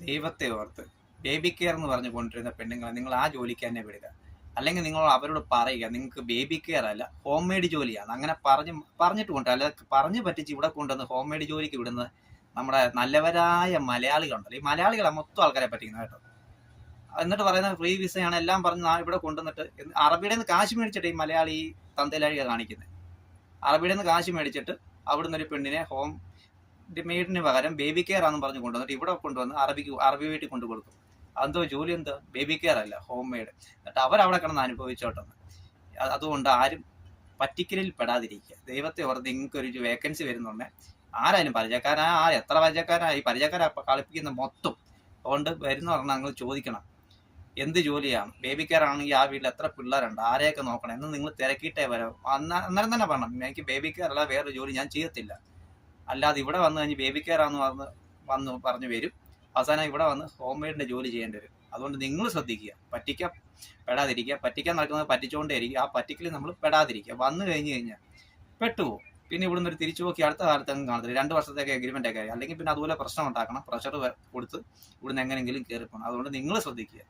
ദൈവത്തെ ഓർത്ത് baby care എന്ന് പറഞ്ഞ് കൊണ്ടിരുന്ന പെണ്ണുങ്ങളെ നിങ്ങൾ ആ ജോലിക്ക് തന്നെ വിടുക. അല്ലെങ്കിൽ നിങ്ങൾ അവരോട് പറയുക നിങ്ങൾക്ക് ബേബി കെയർ അല്ല ഹോം മെയ്ഡ് ജോലിയാണ്. അങ്ങനെ പറഞ്ഞിട്ട് കൊണ്ട് അല്ല പറഞ്ഞു പറ്റിച്ച് ഇവിടെ കൊണ്ടുവന്ന് ഹോം മെയ്ഡ് ജോലിക്ക് വിടുന്നത് നമ്മുടെ നല്ലവരായ മലയാളികളുണ്ടല്ലോ. ഈ മലയാളികളെ മൊത്തം ആൾക്കാരെ പറ്റിക്കുന്നത് കേട്ടോ. എന്നിട്ട് പറയുന്നത് ഫ്രീ വിസയാണ് എല്ലാം പറഞ്ഞ് ഇവിടെ കൊണ്ടുവന്നിട്ട് അറബിയുടെ നിന്ന് കാശ് മേടിച്ചിട്ട് ഈ മലയാളി തന്തയിലാഴിക കാണിക്കുന്നത്. അറബിയുടെ നിന്ന് കാശ് മേടിച്ചിട്ട് അവിടുന്ന് ഒരു പെണ്ണിനെ ഹോം മെയ്ഡിന് പകരം ബേബി കെയർ ആണെന്ന് പറഞ്ഞ് കൊണ്ടുവന്നിട്ട് ഇവിടെ കൊണ്ടുവന്ന് അറബി വീട്ടിൽ കൊണ്ടു കൊടുക്കും. അതെന്തോ ജോലി എന്താ? ബേബി കെയർ അല്ല, ഹോം മെയ്ഡ്. എന്നിട്ട് അവരവിടെ കിടന്ന് അനുഭവിച്ചോട്ടെന്ന്. അതുകൊണ്ട് ആരും പറ്റിക്കലിൽ പെടാതിരിക്കുക. ദൈവത്തെ ഓർത്ത് നിങ്ങൾക്കൊരു വേക്കൻസി വരുന്നുണ്ടേ ആരായാലും എത്ര പരിചയക്കാരായി പരിചയക്കാരെ കളിപ്പിക്കുന്ന മൊത്തം അതുകൊണ്ട് വരുന്ന പറഞ്ഞാൽ നിങ്ങൾ ചോദിക്കണം എന്ത് ജോലിയാണ്. ബേബി കെയർ ആണെങ്കിൽ ആ വീട്ടിൽ എത്ര പിള്ളേരുണ്ട്, ആരെയൊക്കെ നോക്കണം എന്ന് നിങ്ങൾ തിരക്കിയിട്ടേ വരാം. അന്നേരം തന്നെ പറയണം എനിക്ക് ബേബി കെയർ അല്ല വേറൊരു ജോലി ഞാൻ ചെയ്യത്തില്ല. അല്ലാതെ ഇവിടെ വന്നു കഴിഞ്ഞ് ബേബി കെയർ ആണെന്ന് പറഞ്ഞു വരും. അവസാനം ഇവിടെ വന്ന് ഹോം മെയ്ഡിന്റെ ജോലി ചെയ്യേണ്ടി വരും. അതുകൊണ്ട് നിങ്ങൾ ശ്രദ്ധിക്കുക, പെടാതിരിക്കുക. പറ്റിക്കാൻ നടക്കുന്നത് പറ്റിച്ചുകൊണ്ടേ ഇരിക്കുക. ആ പറ്റിക്കൽ നമ്മൾ പെടാതിരിക്കുക. വന്നു കഴിഞ്ഞാൽ പെട്ടുപോകും. പിന്നെ ഇവിടുന്ന് ഒരു തിരിച്ചു നോക്കി അടുത്ത കാലത്ത് അങ്ങ് കാണത്തില്ല. 2 വർഷത്തേക്ക് എഗ്രിമെന്റ് ഒക്കെ ആയി. അല്ലെങ്കിൽ പിന്നെ അതുപോലെ പ്രശ്നം ഉണ്ടാക്കണം, പ്രഷർ കൊടുത്ത് ഇവിടുന്ന് എങ്ങനെയെങ്കിലും കയറിപ്പോണം. അതുകൊണ്ട് നിങ്ങൾ ശ്രദ്ധിക്കുക.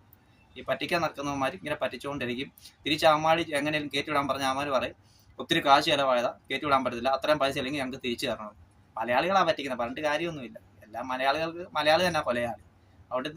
ഈ പറ്റിക്കാൻ നടക്കുന്നവന്മാർ ഇങ്ങനെ പറ്റിച്ചുകൊണ്ടിരിക്കും. തിരിച്ച് അമ്മാടി എങ്ങനെയും കയറ്റിവിടാൻ പറഞ്ഞ അമ്മാർ പറയും ഒത്തിരി കാശ് ചിലവായതാ, കയറ്റിവിടാൻ പറ്റത്തില്ല, അത്രയും പൈസ അല്ലെങ്കിൽ ഞങ്ങൾക്ക് തിരിച്ചു തരണം. മലയാളികളാ പറ്റിക്കുന്നത്, പറഞ്ഞിട്ട് കാര്യമൊന്നുമില്ല. എല്ലാ മലയാളി തന്നെ കൊലയാളി. അതുകൊണ്ട്